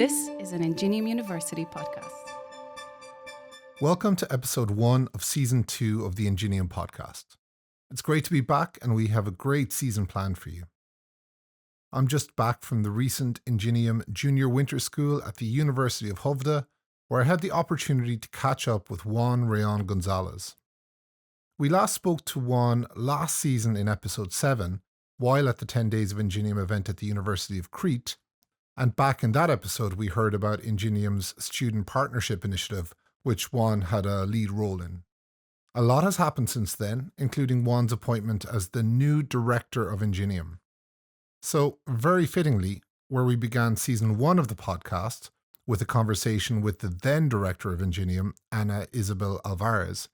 This is an INGENIUM University podcast. Welcome to episode 1 of season 2 of the INGENIUM podcast. It's great to be back and we have a great season planned for you. I'm just back from the recent INGENIUM Junior Winter School at the University of Oviedo, where I had the opportunity to catch up with Juan Rayón González. We last spoke to Juan last season in episode 7, while at the 10 Days of INGENIUM event at the University of Crete, and back in that episode we heard about INGENIUM's Student Partnership Initiative, which Juan had a lead role in. A lot has happened since then, including Juan's appointment as the new Director of INGENIUM. So, very fittingly, where we began season 1 of the podcast with a conversation with the then Director of INGENIUM, Ana Isabel Alvarez,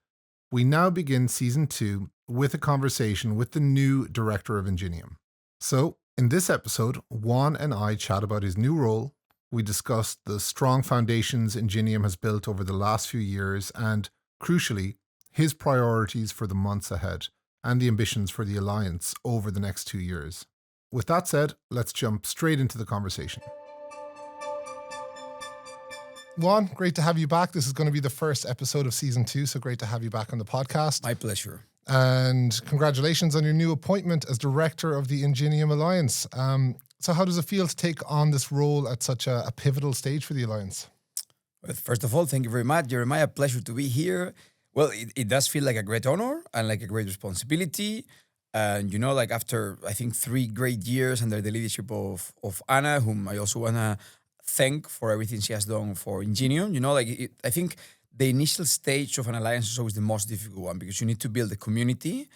we now begin season 2 with a conversation with the new Director of INGENIUM. So, in this episode, Juan and I chat about his new role. We discussed the strong foundations INGENIUM has built over the last few years and, crucially, his priorities for the months ahead and the ambitions for the Alliance over the next 2 years. With that said, let's jump straight into the conversation. Juan, great to have you back. This is going to be the first episode of season 2, so great to have you back on the podcast. My pleasure. And congratulations on your new appointment as Director of the INGENIUM Alliance. So how does it feel to take on this role at such a pivotal stage for the Alliance? Well, first of all, thank you very much, Jeremiah. Pleasure to be here. Well, it does feel like a great honor and like a great responsibility. And, after, I think, 3 great years under the leadership of Ana, whom I also want to thank for everything she has done for INGENIUM. I think the initial stage of an alliance is always the most difficult one because you need to build a community.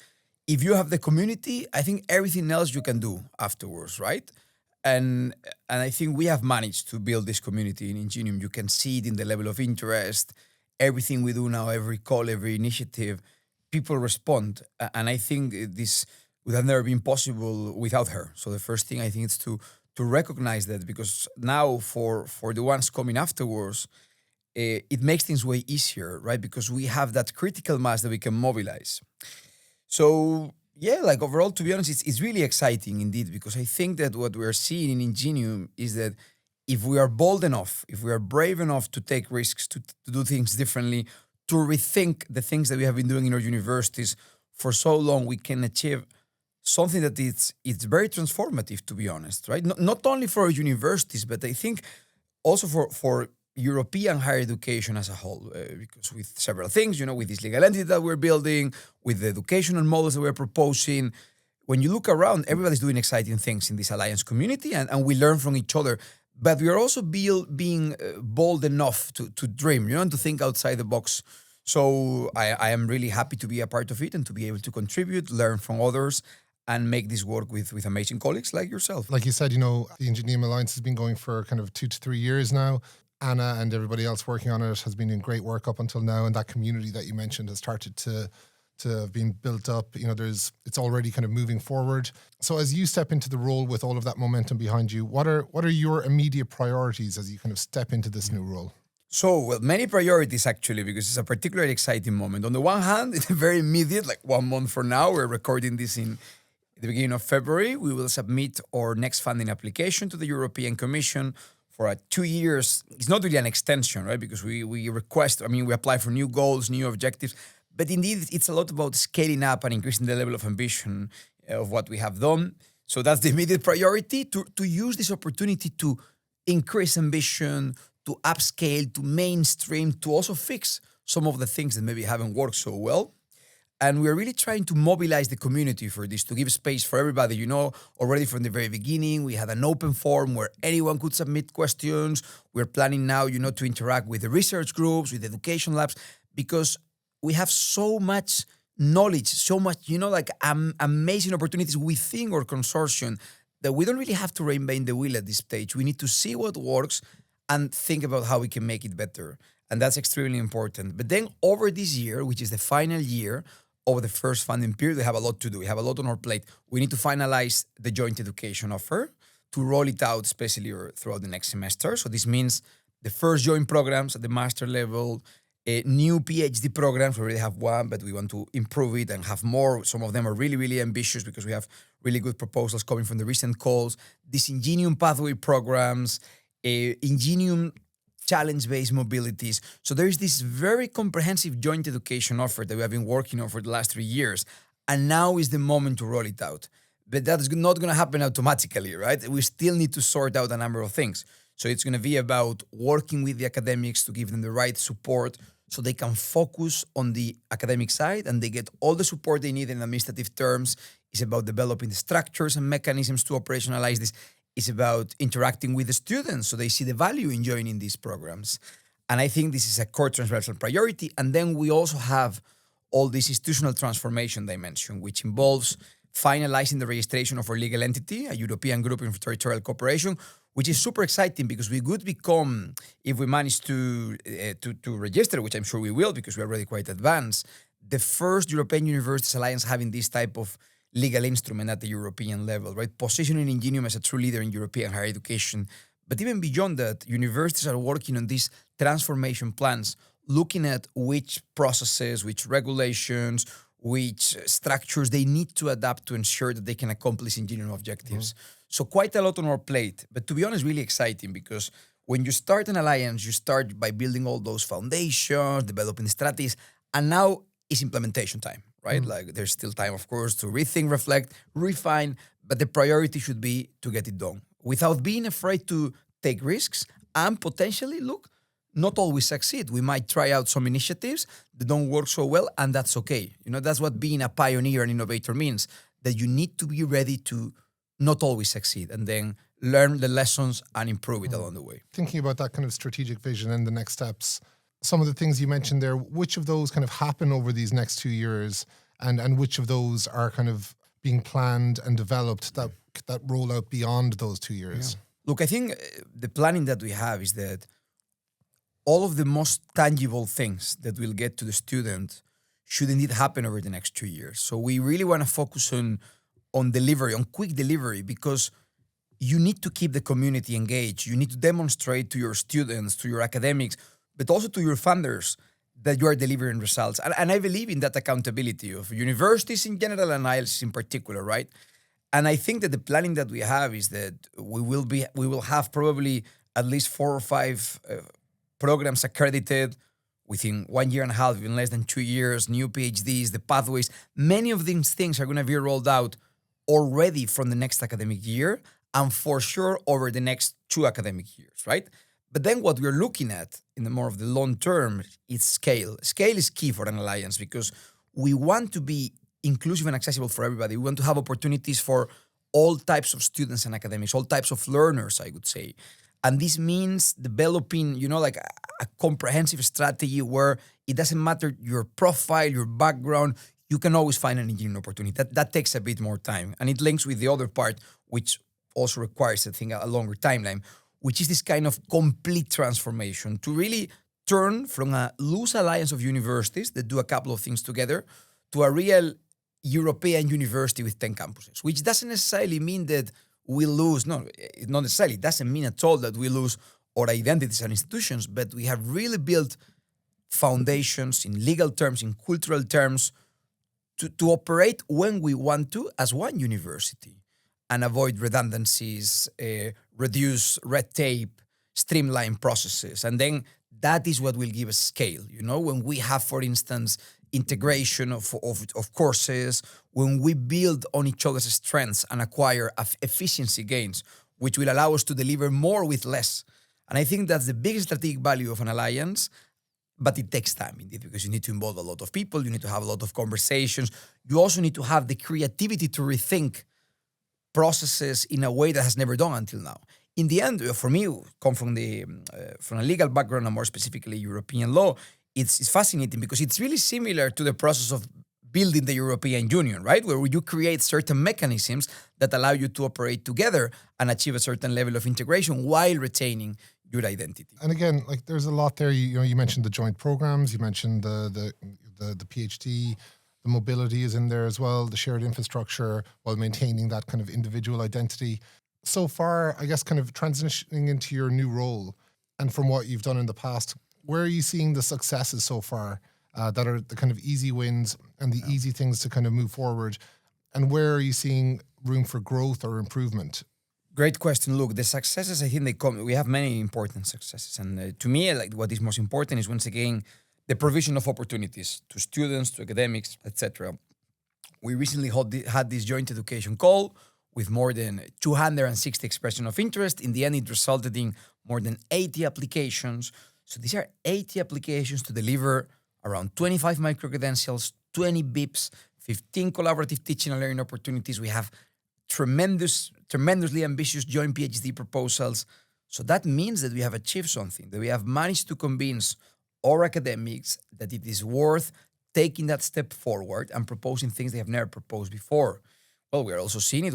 If you have the community, I think everything else you can do afterwards, right? And I think we have managed to build this community in INGENIUM. You can see it in the level of interest. Everything we do now, every call, every initiative, people respond. And I think this would have never been possible without her. So the first thing I think is to recognize that, because now for the ones coming afterwards, it makes things way easier, right? Because we have that critical mass that we can mobilize. So overall, to be honest, it's really exciting indeed, because I think that what we're seeing in INGENIUM is that if we are bold enough, if we are brave enough to take risks, to do things differently, to rethink the things that we have been doing in our universities for so long, we can achieve something that it's very transformative, to be honest, right? Not only for our universities, but I think also for European higher education as a whole, because with several things, with this legal entity that we're building, with the educational models that we're proposing, when you look around, everybody's doing exciting things in this alliance community, and we learn from each other. But we are also being bold enough to dream, and to think outside the box. So I am really happy to be a part of it and to be able to contribute, learn from others, and make this work with amazing colleagues like yourself. Like you said, the INGENIUM Alliance has been going for kind of 2 to 3 years now. Ana and everybody else working on it has been doing great work up until now, and that community that you mentioned has started to have been built up. It's already kind of moving forward. So as you step into the role with all of that momentum behind you, what are your immediate priorities as you kind of step into this new role? So, many priorities actually, because it's a particularly exciting moment. On the one hand, it's very immediate, like 1 month from now. We're recording this in the beginning of February. We will submit our next funding application to the European Commission for 2 years. It's not really an extension, right? Because we apply for new goals, new objectives. But indeed, it's a lot about scaling up and increasing the level of ambition of what we have done. So that's the immediate priority, to use this opportunity to increase ambition, to upscale, to mainstream, to also fix some of the things that maybe haven't worked so well. And we're really trying to mobilize the community for this, to give space for everybody. Already from the very beginning, we had an open forum where anyone could submit questions. We're planning now, to interact with the research groups, with education labs, because we have so much knowledge, so much, amazing opportunities within our consortium that we don't really have to reinvent the wheel at this stage. We need to see what works and think about how we can make it better. And that's extremely important. But then over this year, which is the final year of the first funding period, we have a lot to do. We have a lot on our plate. We need to finalize the joint education offer to roll it out, especially throughout the next semester. So this means the first joint programs at the master level, new PhD programs. We already have one, but we want to improve it and have more. Some of them are really, really ambitious because we have really good proposals coming from the recent calls. These INGENIUM pathway programs, INGENIUM challenge-based mobilities. So there is this very comprehensive joint education offer that we have been working on for the last 3 years. And now is the moment to roll it out. But that is not going to happen automatically, right? We still need to sort out a number of things. So it's going to be about working with the academics to give them the right support so they can focus on the academic side and they get all the support they need in administrative terms. It's about developing the structures and mechanisms to operationalize this. It's about interacting with the students so they see the value in joining these programs. And I think this is a core transversal priority. And then we also have all this institutional transformation dimension, which involves finalizing the registration of our legal entity, a European Group for Territorial Cooperation, which is super exciting because we could become, if we manage to register, which I'm sure we will because we're already quite advanced, the first European Universities Alliance having this type of legal instrument at the European level, right? Positioning INGENIUM as a true leader in European higher education. But even beyond that, universities are working on these transformation plans, looking at which processes, which regulations, which structures they need to adapt to ensure that they can accomplish INGENIUM objectives. So quite a lot on our plate, but to be honest, really exciting because when you start an alliance, you start by building all those foundations, developing strategies, and now it's implementation time, right? Like there's still time, of course, to rethink, reflect, refine, but the priority should be to get it done without being afraid to take risks and potentially, not always succeed. We might try out some initiatives that don't work so well, and that's okay. That's what being a pioneer and innovator means, that you need to be ready to not always succeed and then learn the lessons and improve it along the way. Thinking about that kind of strategic vision and the next steps, some of the things you mentioned there, which of those kind of happen over these next 2 years and which of those are kind of being planned and developed that roll out beyond those 2 years? Yeah. Look, I think the planning that we have is that all of the most tangible things that will get to the student should indeed happen over the next 2 years. So we really want to focus on delivery, on quick delivery, because you need to keep the community engaged. You need to demonstrate to your students, to your academics, but also to your funders that you are delivering results. And I believe in that accountability of universities in general and IELTS in particular, right? And I think that the planning that we have is that we will have probably at least 4 or 5 programs accredited within 1 year and a half, in less than 2 years, new PhDs, the pathways. Many of these things are going to be rolled out already from the next academic year and for sure over the next 2 academic years, right? But then what we're looking at in the more of the long term is scale. Scale is key for an alliance because we want to be inclusive and accessible for everybody. We want to have opportunities for all types of students and academics, all types of learners, I would say. And this means developing, like a comprehensive strategy where it doesn't matter your profile, your background, you can always find an engineering opportunity. That takes a bit more time. And it links with the other part, which also requires, I think, a longer timeline, which is this kind of complete transformation to really turn from a loose alliance of universities that do a couple of things together to a real European university with 10 campuses, which doesn't necessarily mean that we lose, not necessarily, it doesn't mean at all that we lose our identities and institutions, but we have really built foundations in legal terms, in cultural terms, to operate when we want to as one university and avoid redundancies, reduce red tape, streamline processes. And then that is what will give us scale. When we have, for instance, integration of courses, when we build on each other's strengths and acquire efficiency gains, which will allow us to deliver more with less. And I think that's the biggest strategic value of an alliance, but it takes time indeed, because you need to involve a lot of people, you need to have a lot of conversations. You also need to have the creativity to rethink processes in a way that has never done until now. In the end, for me, come from a legal background and more specifically European law, it's fascinating because it's really similar to the process of building the European Union, right? Where you create certain mechanisms that allow you to operate together and achieve a certain level of integration while retaining your identity. And again, there's a lot there. You mentioned the joint programs, you mentioned the PhD, the mobility is in there as well, the shared infrastructure, while maintaining that kind of individual identity. So far, I guess, kind of transitioning into your new role and from what you've done in the past, where are you seeing the successes so far that are the kind of easy wins and the easy things to kind of move forward? And where are you seeing room for growth or improvement? Great question. Look, the successes, I think they come. We have many important successes, and to me, like what is most important is once again the provision of opportunities to students, to academics, etc. We recently had this joint education call with more than 260 expressions of interest. In the end, it resulted in more than 80 applications. So these are 80 applications to deliver around 25 micro-credentials, 20 BIPs, 15 collaborative teaching and learning opportunities. We have tremendously ambitious joint PhD proposals. So that means that we have achieved something, that we have managed to convince our academics that it is worth taking that step forward and proposing things they have never proposed before. Well, we are also seeing it.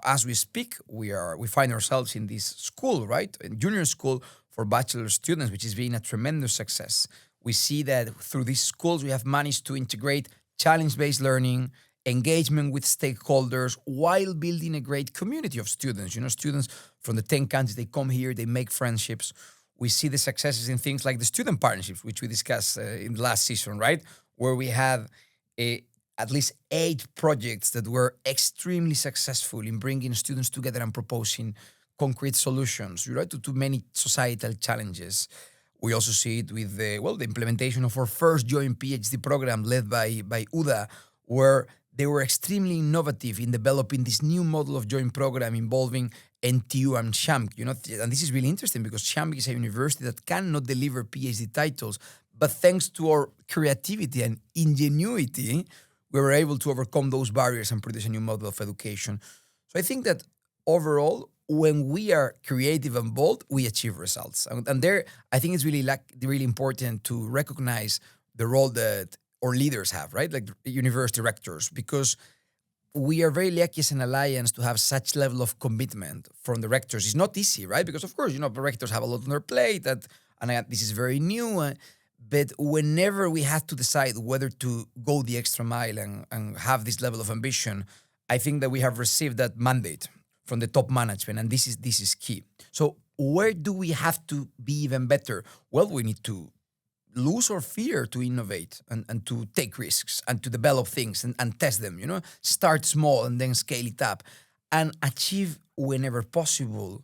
As we speak, we find ourselves in this school, right? In junior school for bachelor students, which is being a tremendous success. We see that through these schools, we have managed to integrate challenge-based learning, engagement with stakeholders, while building a great community of students. Students from the 10 countries, they come here, they make friendships. We see the successes in things like the student partnerships, which we discussed in the last season, right? Where we had at least 8 projects that were extremely successful in bringing students together and proposing concrete solutions, right, to many societal challenges. We also see it with the implementation of our first joint PhD program led by UDA, where they were extremely innovative in developing this new model of joint program involving NTU and SHAMC. And this is really interesting because SHAMC is a university that cannot deliver PhD titles, but thanks to our creativity and ingenuity, we were able to overcome those barriers and produce a new model of education. So I think that overall, when we are creative and bold, we achieve results. And there, I think it's really important to recognize the role that our leaders have, right? Like university rectors, because we are very lucky as an alliance to have such level of commitment from the rectors. It's not easy, right? Because of course, the rectors have a lot on their plate, this is very new. But whenever we have to decide whether to go the extra mile and have this level of ambition, I think that we have received that mandate from the top management, and this is key. So where do we have to be even better? Well, we need to lose our fear to innovate and to take risks and to develop things and test them, start small and then scale it up and achieve whenever possible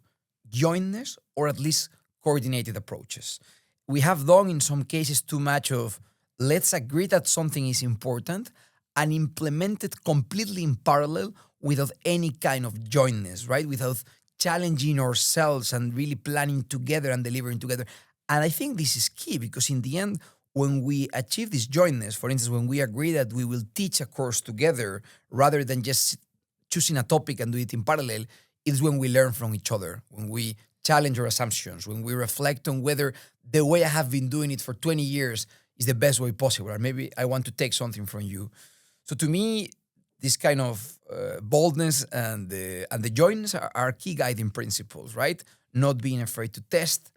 jointness or at least coordinated approaches. We have done in some cases too much of let's agree that something is important and implement it completely in parallel without any kind of jointness, right? Without challenging ourselves and really planning together and delivering together. And I think this is key because in the end, when we achieve this jointness, for instance, when we agree that we will teach a course together rather than just choosing a topic and do it in parallel, it's when we learn from each other, when we challenge our assumptions, when we reflect on whether the way I have been doing it for 20 years is the best way possible, or maybe I want to take something from you. So to me, this kind of boldness and the jointness are key guiding principles, right? Not being afraid to test,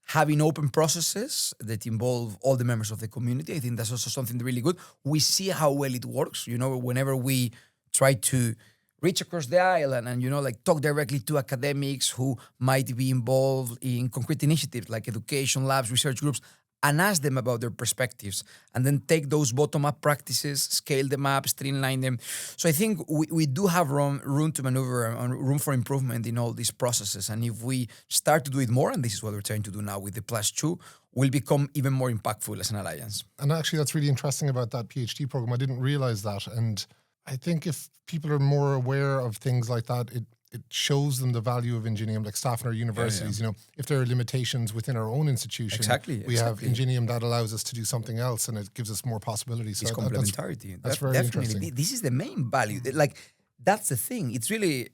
having open processes that involve all the members of the community. I think that's also something really good. We see how well it works, whenever we try to reach across the aisle and talk directly to academics who might be involved in concrete initiatives like education labs, research groups, and ask them about their perspectives, and then take those bottom-up practices, scale them up, streamline them. So I think we do have room to maneuver and room for improvement in all these processes. And if we start to do it more, and this is what we're trying to do now with the +2, we'll become even more impactful as an alliance. And actually, that's really interesting about that PhD program. I didn't realize that. And I think if people are more aware of things like that, it shows them the value of INGENIUM, like staff in our universities. If there are limitations within our own institution, we have INGENIUM that allows us to do something else, and it gives us more possibilities. It's complementarity. That's very interesting. This is the main value. Like, that's the thing. It's really,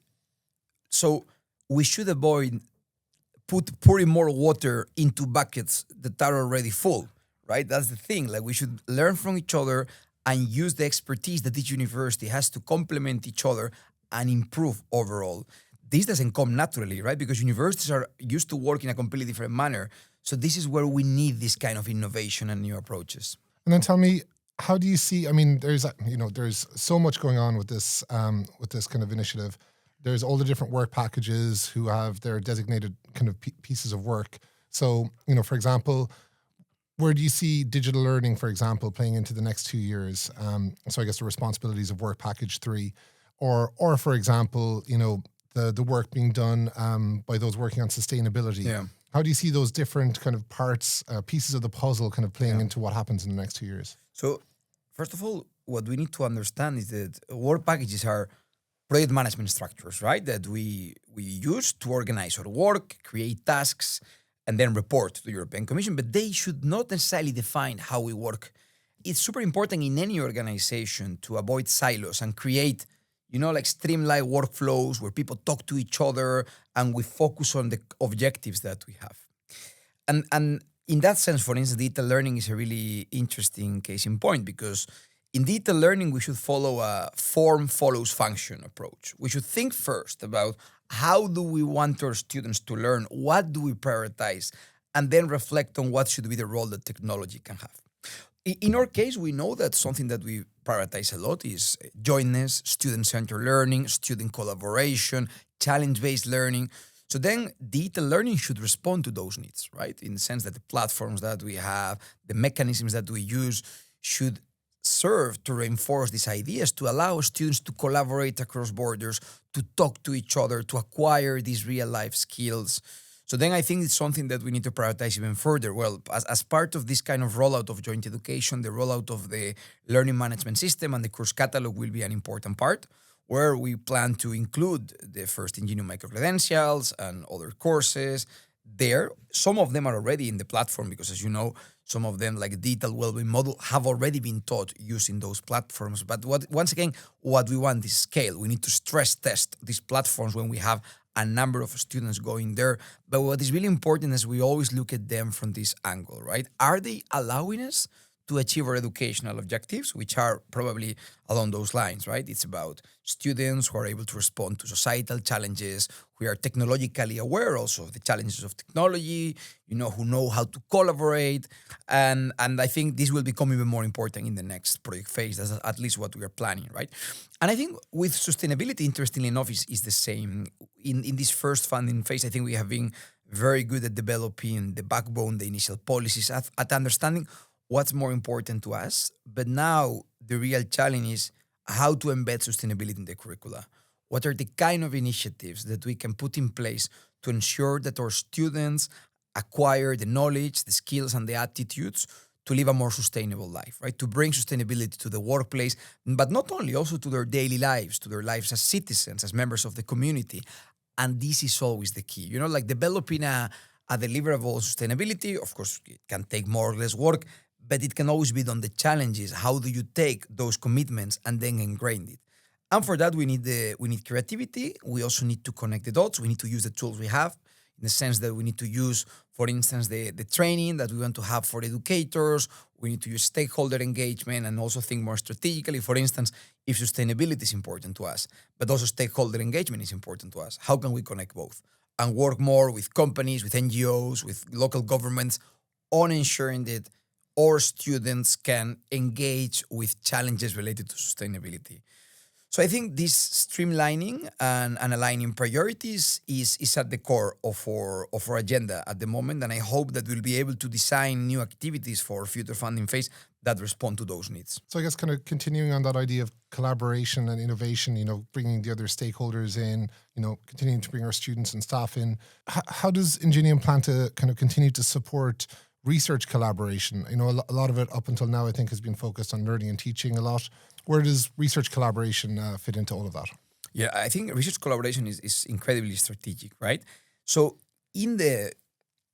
so we should avoid pouring more water into buckets that are already full, right? That's the thing. Like, we should learn from each other and use the expertise that each university has to complement each other and improve overall. This doesn't come naturally, right? Because universities are used to work in a completely different manner. So this is where we need this kind of innovation and new approaches. And then tell me, how do you see, there's so much going on with this kind of initiative. There's all the different work packages who have their designated kind of pieces of work. So, for example, where do you see digital learning, for example, playing into the next 2 years? So I guess the responsibilities of work package 3. Or for example, the work being done by those working on sustainability. Yeah. How do you see those different kind of parts, pieces of the puzzle kind of playing into what happens in the next 2 years? So, first of all, what we need to understand is that work packages are project management structures, right? That we use to organize our work, create tasks, and then report to the European Commission, but they should not necessarily define how we work. It's super important in any organization to avoid silos and create, like streamlined workflows where people talk to each other and we focus on the objectives that we have. And in that sense, for instance, digital learning is a really interesting case in point, because in digital learning, we should follow a form follows function approach. We should think first about how do we want our students to learn, what do we prioritize, and then reflect on what should be the role that technology can have. In our case, we know that something that we prioritize a lot is jointness, student-centered learning, student collaboration, challenge-based learning. So then digital learning should respond to those needs, right? In the sense that the platforms that we have, the mechanisms that we use should serve to reinforce these ideas, to allow students to collaborate across borders, to talk to each other, to acquire these real-life skills. So then I think it's something that we need to prioritize even further. Well, as part of this kind of rollout of joint education, the rollout of the learning management system and the course catalog will be an important part, where we plan to include the first INGENIUM micro-credentials and other courses there. Some of them are already in the platform because, as you know, some of them, like digital wellbeing model, have already been taught using those platforms. But once again, what we want is scale. We need to stress test these platforms when we have a number of students going there. But what is really important is we always look at them from this angle, right? Are they allowing us to achieve our educational objectives, which are probably along those lines, right? It's about students who are able to respond to societal challenges, who are technologically aware also of the challenges of technology, who know how to collaborate. And I think this will become even more important in the next project phase. That's at least what we are planning, right? And I think with sustainability, interestingly enough, is the same. In this first funding phase, I think we have been very good at developing the backbone, the initial policies, at understanding what's more important to us. But now the real challenge is how to embed sustainability in the curricula. What are the kind of initiatives that we can put in place to ensure that our students acquire the knowledge, the skills, and the attitudes to live a more sustainable life, right? To bring sustainability to the workplace, but not only, also to their daily lives, to their lives as citizens, as members of the community. And this is always the key, like developing a deliverable sustainability. Of course, it can take more or less work, but it can always be done. The challenge is how do you take those commitments and then ingrain it? And for that, we need creativity. We also need to connect the dots. We need to use the tools we have, in the sense that we need to use, for instance, the training that we want to have for educators. We need to use stakeholder engagement and also think more strategically. For instance, if sustainability is important to us, but also stakeholder engagement is important to us, how can we connect both and work more with companies, with NGOs, with local governments on ensuring that our students can engage with challenges related to sustainability? So I think this streamlining and aligning priorities is at the core of our agenda at the moment, and I hope that we'll be able to design new activities for future funding phase that respond to those needs. So I guess kind of continuing on that idea of collaboration and innovation, bringing the other stakeholders in, continuing to bring our students and staff in. How does INGENIUM plan to kind of continue to support research collaboration? A lot of it up until now, I think, has been focused on learning and teaching a lot. Where does research collaboration fit into all of that? Yeah, I think research collaboration is incredibly strategic, right? So in the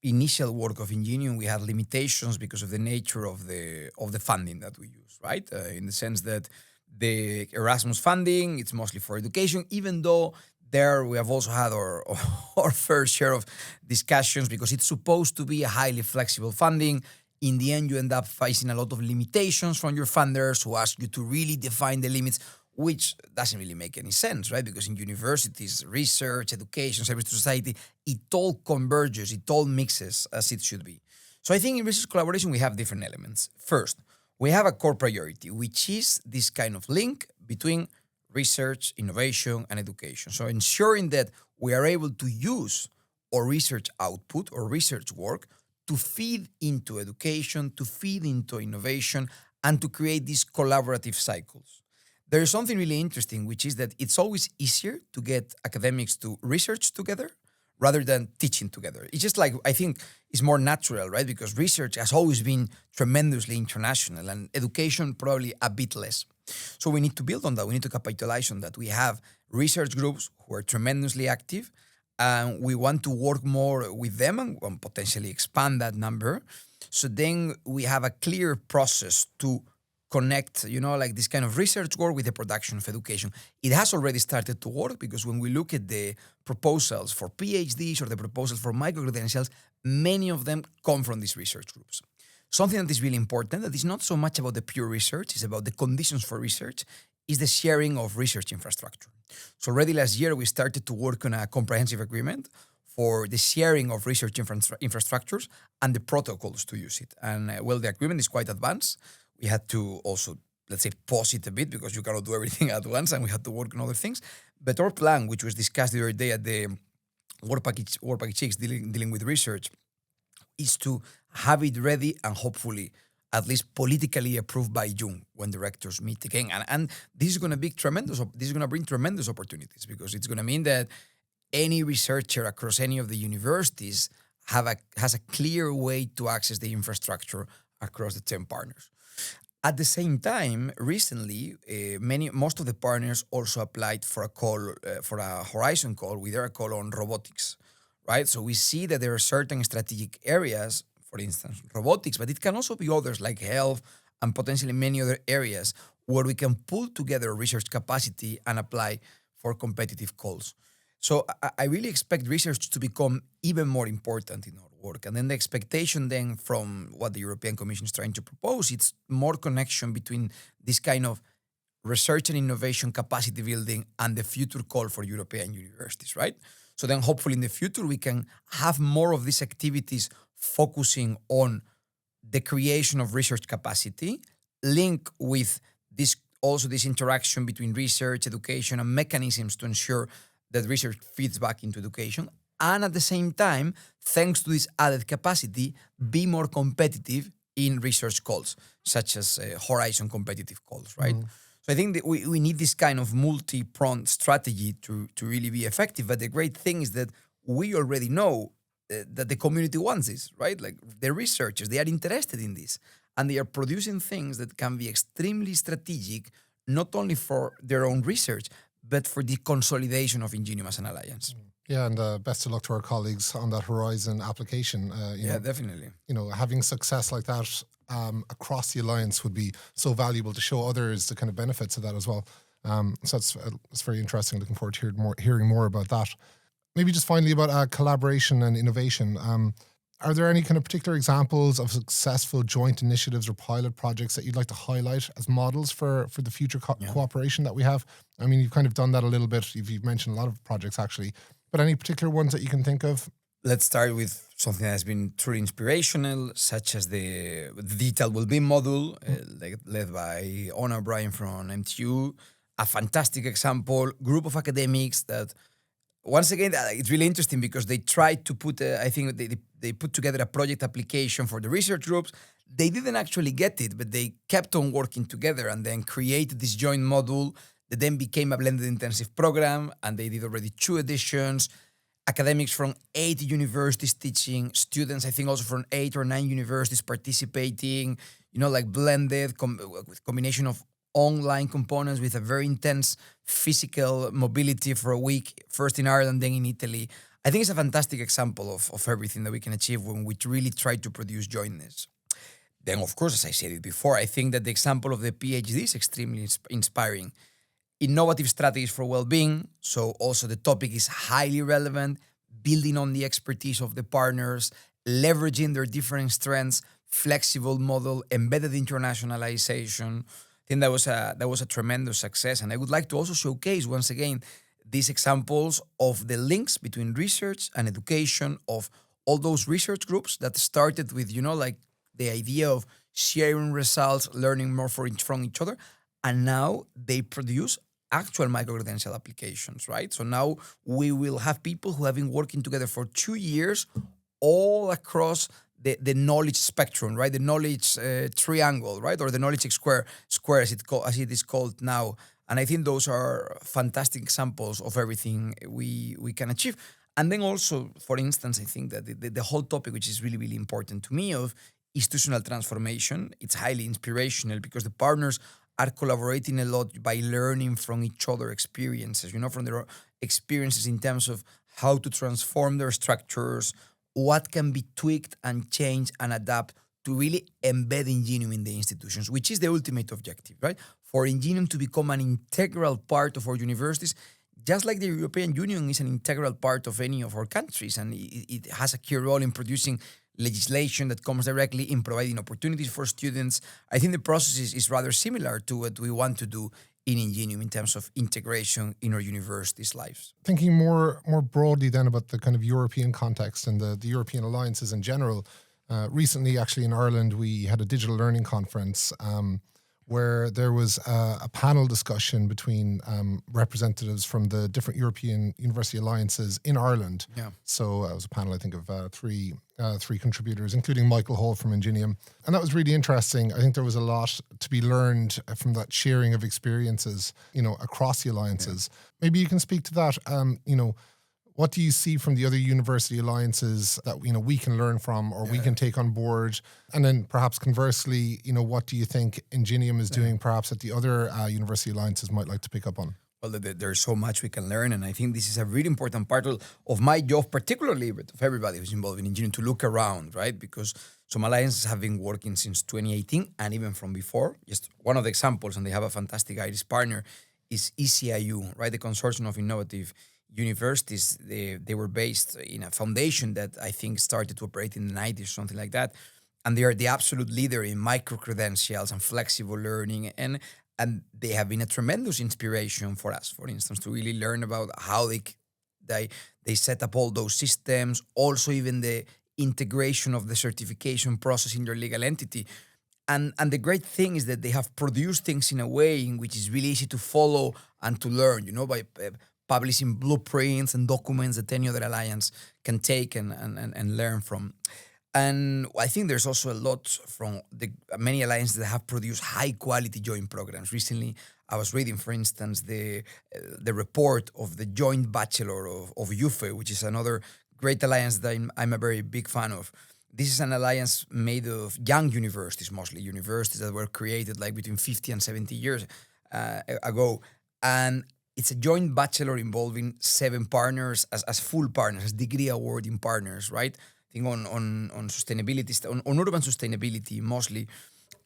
initial work of INGENIUM, we had limitations because of the nature of the funding that we use, right? In the sense that the Erasmus funding, it's mostly for education, even though there we have also had our fair share of discussions because it's supposed to be a highly flexible funding. In the end, you end up facing a lot of limitations from your funders who ask you to really define the limits, which doesn't really make any sense, right? Because in universities, research, education, service to society, it all converges, it all mixes as it should be. So I think in research collaboration, we have different elements. First, we have a core priority, which is this kind of link between research, innovation, and education. So ensuring that we are able to use our research output or research work to feed into education, to feed into innovation, and to create these collaborative cycles. there is something really interesting, which is that it's always easier to get academics to research together rather than teaching together. It's just like, I think it's more natural, right? Because research has always been tremendously international and education probably a bit less. So we need to build on that. We need to capitalize on that. We have research groups who are tremendously active, and we want to work more with them and potentially expand that number. So then we have a clear process to connect, like this kind of research work with the production of education. It has already started to work because when we look at the proposals for PhDs or the proposals for micro-credentials, many of them come from these research groups. Something that is really important, that is not so much about the pure research, it's about the conditions for research, is the sharing of research infrastructure. So already last year, we started to work on a comprehensive agreement for the sharing of research infrastructures and the protocols to use it. And the agreement is quite advanced. We had to also, let's say, pause it a bit because you cannot do everything at once, and we had to work on other things. But our plan, which was discussed the other day at the Work Package 6 dealing with research, is to have it ready and hopefully at least politically approved by June when the rectors meet again. And this is going to be tremendous. This is going to bring tremendous opportunities because it's going to mean that any researcher across any of the universities has a clear way to access the infrastructure across the 10 partners. At the same time, recently, most of the partners also applied for a call, for a Horizon call, with a call on robotics, right? So we see that there are certain strategic areas, for instance, robotics, but it can also be others like health and potentially many other areas where we can pull together research capacity and apply for competitive calls. So I really expect research to become even more important in our work. And then the expectation then from what the European Commission is trying to propose, it's more connection between this kind of research and innovation capacity building and the future call for European universities, right? So then hopefully in the future, we can have more of these activities focusing on the creation of research capacity, link with this interaction between research, education, and mechanisms to ensure that research feeds back into education, and at the same time, thanks to this added capacity, be more competitive in research calls, such as Horizon competitive calls, right? So I think that we need this kind of multi-pronged strategy to really be effective. But the great thing is that we already know that the community wants this, right? Like the researchers, they are interested in this, and they are producing things that can be extremely strategic, not only for their own research, but for the consolidation of INGENIUM as an alliance. Yeah, and best of luck to our colleagues on that Horizon application. Definitely. Having success like that across the alliance would be so valuable to show others the kind of benefits of that as well. So it's very interesting. Looking forward to hearing more about that. Maybe just finally about collaboration and innovation. Are there any kind of particular examples of successful joint initiatives or pilot projects that you'd like to highlight as models for the future cooperation that we have? I mean, you've kind of done that a little bit. You've mentioned a lot of projects actually, but any particular ones that you can think of? Let's start with something that has been truly inspirational, such as the Digital Wellbeing module, led by Ona O'Brien from MTU. A fantastic example, group of academics that, once again, it's really interesting because they tried to put, they put together a project application for the research groups. They didn't actually get it, but they kept on working together and then created this joint module that then became a blended intensive program, and they did already 2 editions. Academics from 8 universities teaching, students, I think also from 8 or 9 universities participating, blended with combination of online components with a very intense physical mobility for a week, first in Ireland, then in Italy. I think it's a fantastic example of everything that we can achieve when we really try to produce jointness. Then, of course, as I said it before, I think that the example of the PhD is extremely inspiring. Innovative strategies for well-being, so also the topic is highly relevant, building on the expertise of the partners, leveraging their different strengths, flexible model, embedded internationalization. I think that was a tremendous success. And I would like to also showcase, once again, these examples of the links between research and education of all those research groups that started with, the idea of sharing results, learning more from each other. And now they produce actual micro-credential applications, right? So now we will have people who have been working together for 2 years all across the knowledge spectrum, right? The knowledge triangle, right? Or the knowledge square as it is called now And I think those are fantastic examples of everything we can achieve. And then also, for instance, I think that the whole topic, which is really, really important to me, of institutional transformation, it's highly inspirational because the partners are collaborating a lot by learning from each other experiences, from their experiences in terms of how to transform their structures, what can be tweaked and changed and adapt to really embed INGENIUM in the institutions, which is the ultimate objective, right? For INGENIUM to become an integral part of our universities, just like the European Union is an integral part of any of our countries, and it has a key role in producing legislation that comes directly in providing opportunities for students. I think the process is rather similar to what we want to do in INGENIUM in terms of integration in our universities' lives. Thinking more broadly then about the kind of European context and the European alliances in general, recently actually in Ireland we had a digital learning conference where there was a panel discussion between representatives from the different European university alliances in Ireland. Yeah. So it was a panel, I think, of three contributors, including Michael Hall from INGENIUM. And that was really interesting. I think there was a lot to be learned from that sharing of experiences, across the alliances. Yeah. Maybe you can speak to that. What do you see from the other university alliances that we can learn from or we can take on board? And then perhaps conversely, what do you think INGENIUM is doing perhaps that the other university alliances might like to pick up on? Well, there's so much we can learn, and I think this is a really important part of my job, particularly, but of everybody who's involved in INGENIUM, to look around, right? Because some alliances have been working since 2018 and even from before. Just one of the examples, and they have a fantastic Irish partner, is ECIU, right? The Consortium of Innovative Universities. They were based in a foundation that I think started to operate in the 90s, something like that. And they are the absolute leader in micro-credentials and flexible learning. And they have been a tremendous inspiration for us, for instance, to really learn about how they set up all those systems, also even the integration of the certification process in their legal entity. And the great thing is that they have produced things in a way in which is really easy to follow and to learn, by publishing blueprints and documents that any other alliance can take and learn from. And I think there's also a lot from the many alliances that have produced high-quality joint programs. Recently, I was reading, for instance, the report of the Joint Bachelor of UFE, which is another great alliance that I'm a very big fan of. This is an alliance made of young universities, mostly universities that were created like between 50 and 70 years ago. And it's a joint bachelor involving 7 partners as full partners, as degree awarding partners, right? I think on sustainability, on urban sustainability mostly.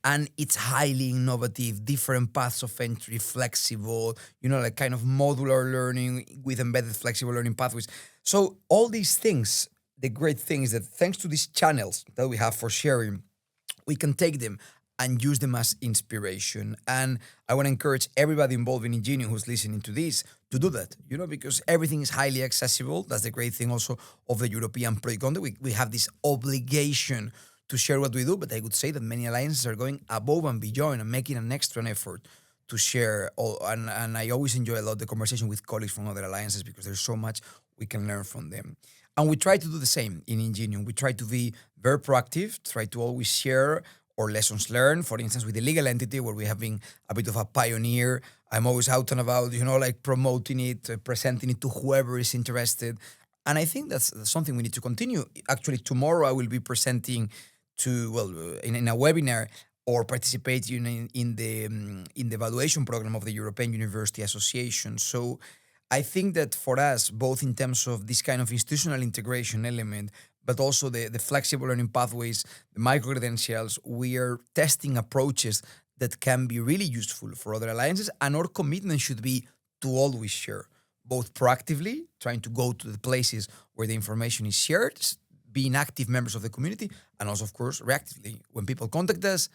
And it's highly innovative, different paths of entry, flexible, like kind of modular learning with embedded flexible learning pathways. So all these things, the great thing is that thanks to these channels that we have for sharing, we can take them and use them as inspiration. And I want to encourage everybody involved in INGENIUM who's listening to this to do that, because everything is highly accessible. That's the great thing also of the European project. We have this obligation to share what we do, but I would say that many alliances are going above and beyond and making an extra effort to share all. And I always enjoy a lot the conversation with colleagues from other alliances because there's so much we can learn from them. And we try to do the same in INGENIUM. We try to be very proactive, try to always share our lessons learned. For instance, with the legal entity, where we have been a bit of a pioneer, I'm always out and about, like promoting it, presenting it to whoever is interested. And I think that's something we need to continue. Actually, tomorrow I will be presenting in a webinar or participating in the evaluation program of the European University Association. So I think that for us, both in terms of this kind of institutional integration element, but also the flexible learning pathways, the micro-credentials, we are testing approaches that can be really useful for other alliances. And our commitment should be to always share, both proactively, trying to go to the places where the information is shared, being active members of the community, and also, of course, reactively. When people contact us,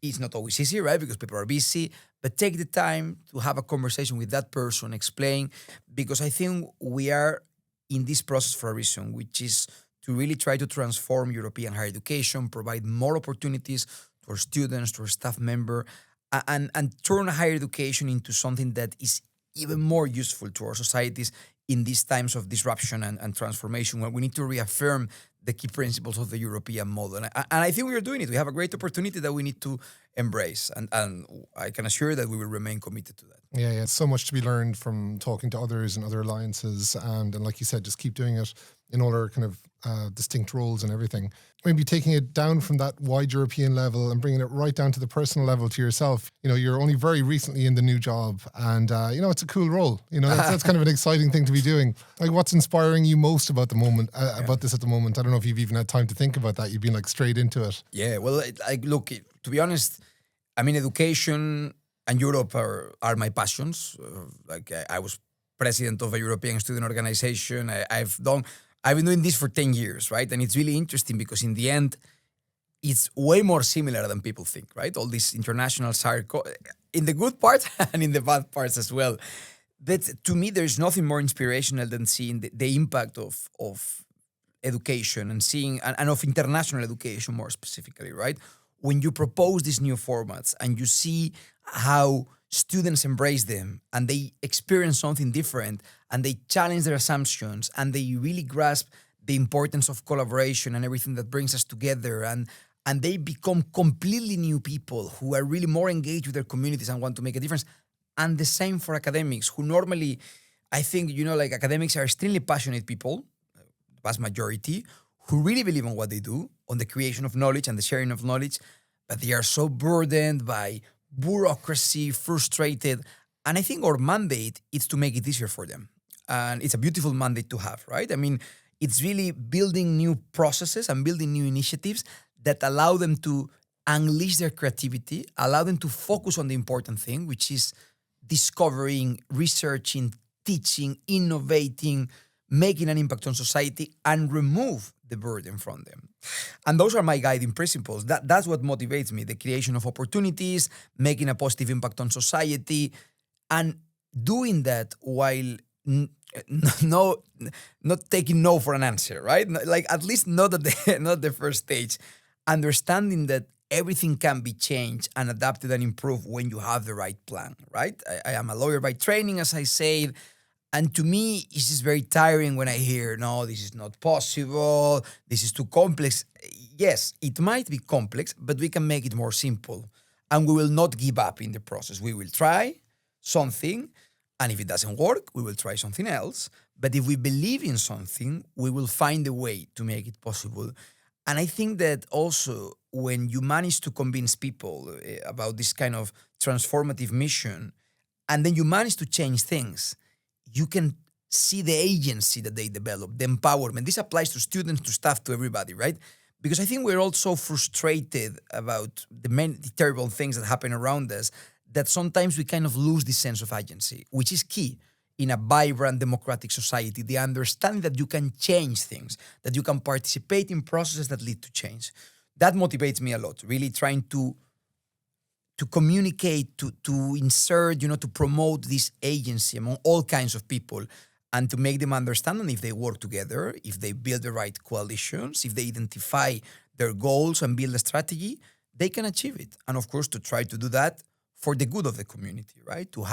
it's not always easy, right? Because people are busy, but take the time to have a conversation with that person, explain, because I think we are in this process for a reason, which is to really try to transform European higher education, provide more opportunities to our students, to our staff member, and turn higher education into something that is even more useful to our societies in these times of disruption and transformation, where we need to reaffirm the key principles of the European model. And I think we are doing it. We have a great opportunity that we need to embrace. And I can assure that we will remain committed to that. Yeah. So much to be learned from talking to others and other alliances. And like you said, just keep doing it in all our kind of distinct roles and everything. Maybe taking it down from that wide European level and bringing it right down to the personal level to yourself. You're only very recently in the new job and, it's a cool role. That's kind of an exciting thing to be doing. Like, what's inspiring you most about about this at the moment? I don't know if you've even had time to think about that. You've been like straight into it. Yeah, well, look, to be honest, I mean, education and Europe are my passions. I was president of a European student organization. I've been doing this for 10 years, right? And it's really interesting because in the end, it's way more similar than people think, right? All these international circles, in the good part and in the bad parts as well. But to me, there's nothing more inspirational than seeing the impact of education and of international education more specifically, right? When you propose these new formats and you see how students embrace them and they experience something different and they challenge their assumptions and they really grasp the importance of collaboration and everything that brings us together and they become completely new people who are really more engaged with their communities and want to make a difference. And the same for academics who normally, I think, academics are extremely passionate people, the vast majority, who really believe in what they do, on the creation of knowledge and the sharing of knowledge, but they are so burdened by bureaucracy, frustrated. And I think our mandate is to make it easier for them. And it's a beautiful mandate to have, right? I mean, it's really building new processes and building new initiatives that allow them to unleash their creativity, allow them to focus on the important thing, which is discovering, researching, teaching, innovating, making an impact on society, and remove the burden from them. And those are my guiding principles. That's what motivates me, the creation of opportunities, making a positive impact on society, and doing that while not taking no for an answer, right? Like, at least not at the first stage. Understanding that everything can be changed and adapted and improved when you have the right plan, right? I am a lawyer by training, as I said. And to me, it's just very tiring when I hear, no, this is not possible, this is too complex. Yes, it might be complex, but we can make it more simple. And we will not give up in the process. We will try something, and if it doesn't work, we will try something else. But if we believe in something, we will find a way to make it possible. And I think that also when you manage to convince people about this kind of transformative mission, and then you manage to change things, you can see the agency that they develop, the empowerment. This applies to students, to staff, to everybody, right? Because I think we're all so frustrated about the many terrible things that happen around us that sometimes we kind of lose this sense of agency, which is key in a vibrant democratic society, the understanding that you can change things, that you can participate in processes that lead to change. That motivates me a lot, really trying to communicate, to insert, to promote this agency among all kinds of people and to make them understand. And if they work together, if they build the right coalitions, if they identify their goals and build a strategy, they can achieve it. And of course, to try to do that for the good of the community, right? To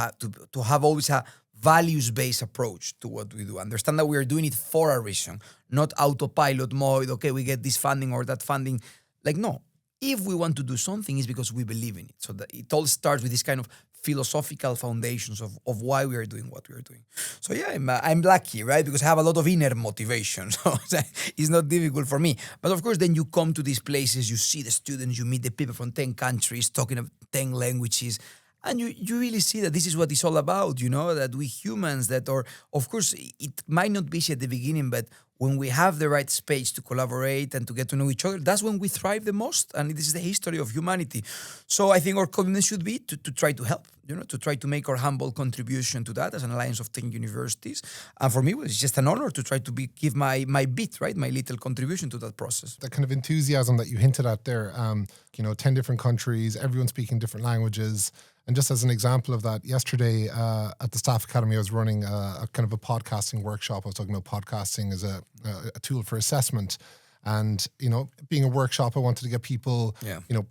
have always a values-based approach to what we do. Understand that we are doing it for a reason, not autopilot mode, okay, we get this funding or that funding. Like, no. If we want to do something, it's because we believe in it. So that it all starts with this kind of philosophical foundations of why we are doing what we are doing. So yeah, I'm lucky, right? Because I have a lot of inner motivation. So it's not difficult for me. But of course, then you come to these places, you see the students, you meet the people from 10 countries talking 10 languages. And you really see that this is what it's all about, that we humans of course, it might not be easy at the beginning, but when we have the right space to collaborate and to get to know each other, that's when we thrive the most. And this is the history of humanity. So I think our commitment should be to try to help, to try to make our humble contribution to that as an alliance of 10 universities. And for me, it's just an honor to try to give my bit, right? My little contribution to that process. That kind of enthusiasm that you hinted at there, 10 different countries, everyone speaking different languages. And just as an example of that, yesterday at the Staff Academy, I was running a kind of a podcasting workshop. I was talking about podcasting as a tool for assessment. And, being a workshop, I wanted to get people,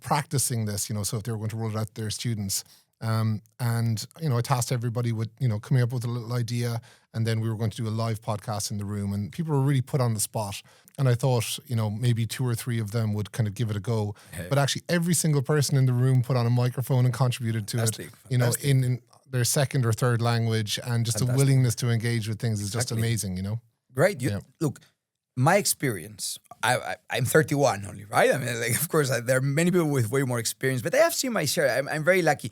practicing this, so if they were going to roll it out to their students. And, I tasked everybody with, coming up with a little idea. And then we were going to do a live podcast in the room. And people were really put on the spot. And I thought, maybe 2 or 3 of them would kind of give it a go. But actually every single person in the room put on a microphone and contributed to it, in their second or third language, and just a willingness to engage with things is just amazing, Great. Look, my experience, I'm 31 only, right? I mean, of course, there are many people with way more experience, but I have seen my share. I'm very lucky.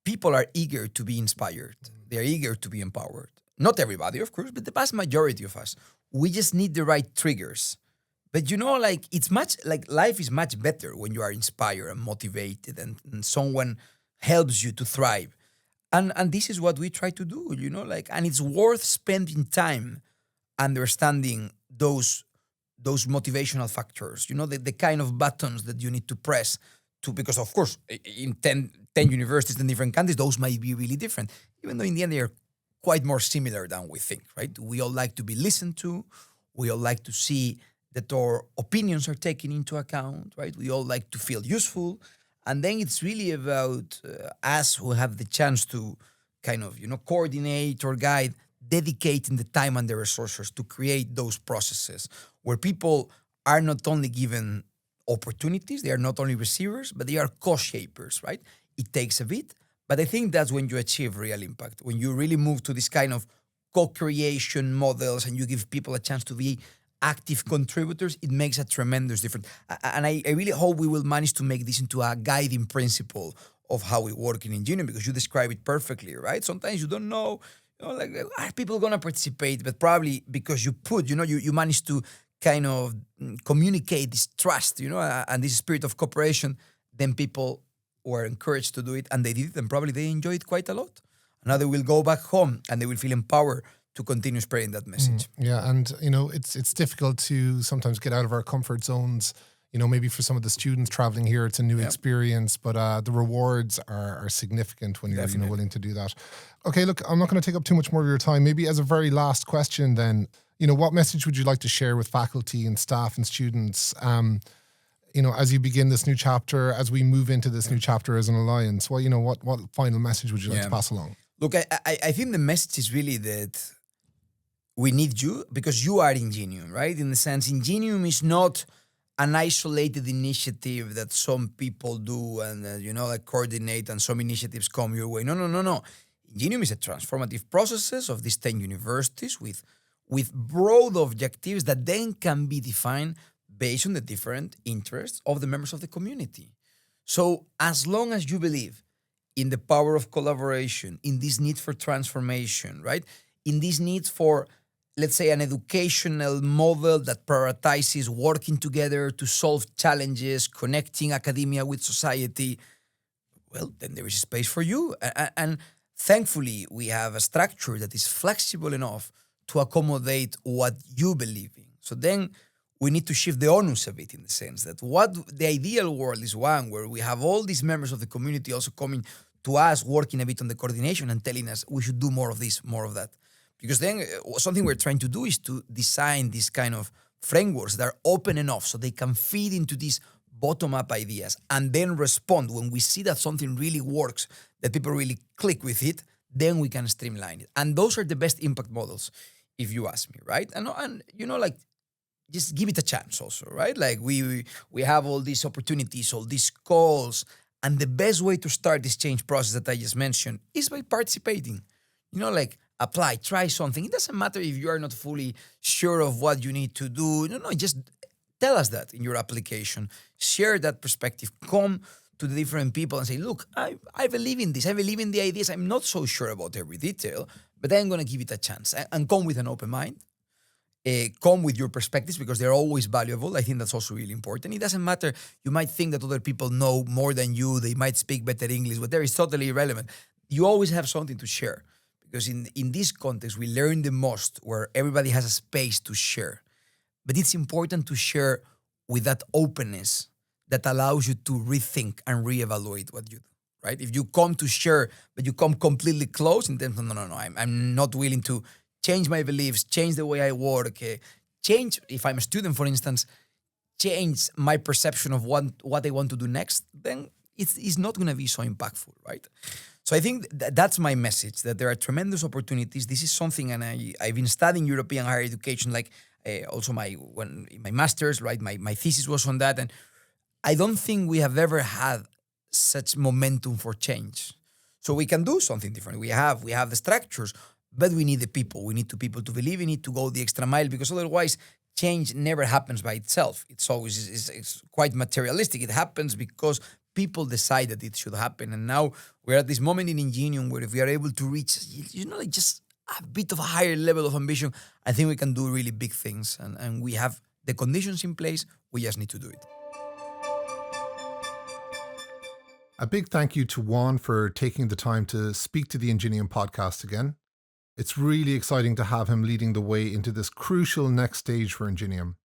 People are eager to be inspired. They're eager to be empowered. Not everybody, of course, but the vast majority of us. We just need the right triggers. But it's much like life is much better when you are inspired and motivated and someone helps you to thrive. And this is what we try to do, and it's worth spending time understanding those motivational factors, the kind of buttons that you need to press because of course in 10 universities in different countries, those might be really different, even though in the end they are quite more similar than we think, right? We all like to be listened to. We all like to see that our opinions are taken into account, right? We all like to feel useful. And then it's really about us who have the chance to kind of, coordinate or guide, dedicating the time and the resources to create those processes where people are not only given opportunities, they are not only receivers, but they are co-shapers, right? It takes a bit, but I think that's when you achieve real impact, when you really move to this kind of co-creation models and you give people a chance to be active contributors. It makes a tremendous difference. And I really hope we will manage to make this into a guiding principle of how we work in INGENIUM, because you describe it perfectly, right? Sometimes you don't know, are people going to participate? But probably because you manage to kind of communicate this trust, and this spirit of cooperation, then people were encouraged to do it, and they did it, and probably they enjoyed it quite a lot. Now they will go back home and they will feel empowered to continue spreading that message. Yeah, and it's difficult to sometimes get out of our comfort zones. Maybe for some of the students traveling here, it's a new experience, but the rewards are significant when you're willing to do that. Okay, look, I'm not going to take up too much more of your time. Maybe as a very last question then, what message would you like to share with faculty and staff and students, as you begin this new chapter, as we move into this new chapter as an alliance? Well, what final message would you like to pass along? Look, I think the message is really that we need you because you are INGENIUM, right? In the sense, INGENIUM is not an isolated initiative that some people do and, coordinate and some initiatives come your way. No. INGENIUM is a transformative process of these 10 universities with broad objectives that then can be defined based on the different interests of the members of the community. So as long as you believe in the power of collaboration, in this need for transformation, right? In this need for, let's say, an educational model that prioritizes working together to solve challenges, connecting academia with society, well, then there is space for you. And thankfully, we have a structure that is flexible enough to accommodate what you believe in. So then we need to shift the onus a bit in the sense that what the ideal world is one where we have all these members of the community also coming to us, working a bit on the coordination and telling us we should do more of this, more of that. Because then something we're trying to do is to design these kind of frameworks that are open enough so they can feed into these bottom-up ideas and then respond when we see that something really works, that people really click with it, then we can streamline it. And those are the best impact models, if you ask me, right? And just give it a chance also, right? Like we have all these opportunities, all these calls, and the best way to start this change process that I just mentioned is by participating. Apply, try something. It doesn't matter if you are not fully sure of what you need to do. No, just tell us that in your application. Share that perspective. Come to the different people and say, look, I believe in this. I believe in the ideas. I'm not so sure about every detail, but I'm going to give it a chance. And come with an open mind. Come with your perspectives because they're always valuable. I think that's also really important. It doesn't matter. You might think that other people know more than you. They might speak better English, but that is totally irrelevant. You always have something to share. Because in this context, we learn the most where everybody has a space to share. But it's important to share with that openness that allows you to rethink and reevaluate what you do, right? If you come to share, but you come completely closed, and then, no, I'm not willing to change my beliefs, change the way I work, change, if I'm a student, for instance, change my perception of what I want to do next, then it's not going to be so impactful, right? So I think that's my message, that there are tremendous opportunities. This is something, and I've been studying European higher education. Like, Also in my master's, right? My thesis was on that, and I don't think we have ever had such momentum for change. So we can do something different. We have the structures, but we need the people. We need the people to believe. We need to go the extra mile, because otherwise change never happens by itself. It's always it's quite materialistic. It happens because people decide that it should happen. And now we're at this moment in INGENIUM where if we are able to reach, like just a bit of a higher level of ambition, I think we can do really big things. And we have the conditions in place. We just need to do it. A big thank you to Juan for taking the time to speak to the INGENIUM podcast again. It's really exciting to have him leading the way into this crucial next stage for INGENIUM.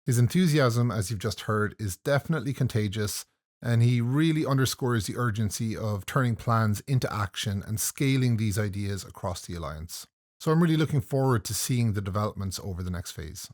His enthusiasm, as you've just heard, is definitely contagious, and he really underscores the urgency of turning plans into action and scaling these ideas across the Alliance. So I'm really looking forward to seeing the developments over the next phase.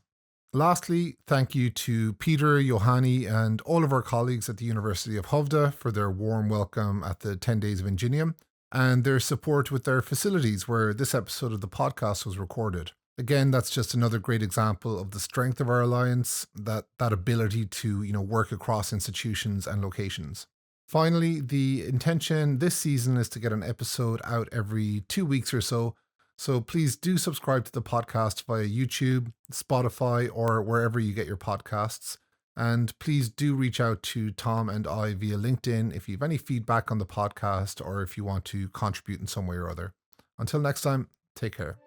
Lastly, thank you to Peter, Johanni, and all of our colleagues at the University of Oviedo for their warm welcome at the 10 Days of INGENIUM and their support with their facilities where this episode of the podcast was recorded. Again, that's just another great example of the strength of our alliance, that ability to, work across institutions and locations. Finally, the intention this season is to get an episode out every 2 weeks or so. So please do subscribe to the podcast via YouTube, Spotify, or wherever you get your podcasts. And please do reach out to Tom and I via LinkedIn if you have any feedback on the podcast or if you want to contribute in some way or other. Until next time, take care.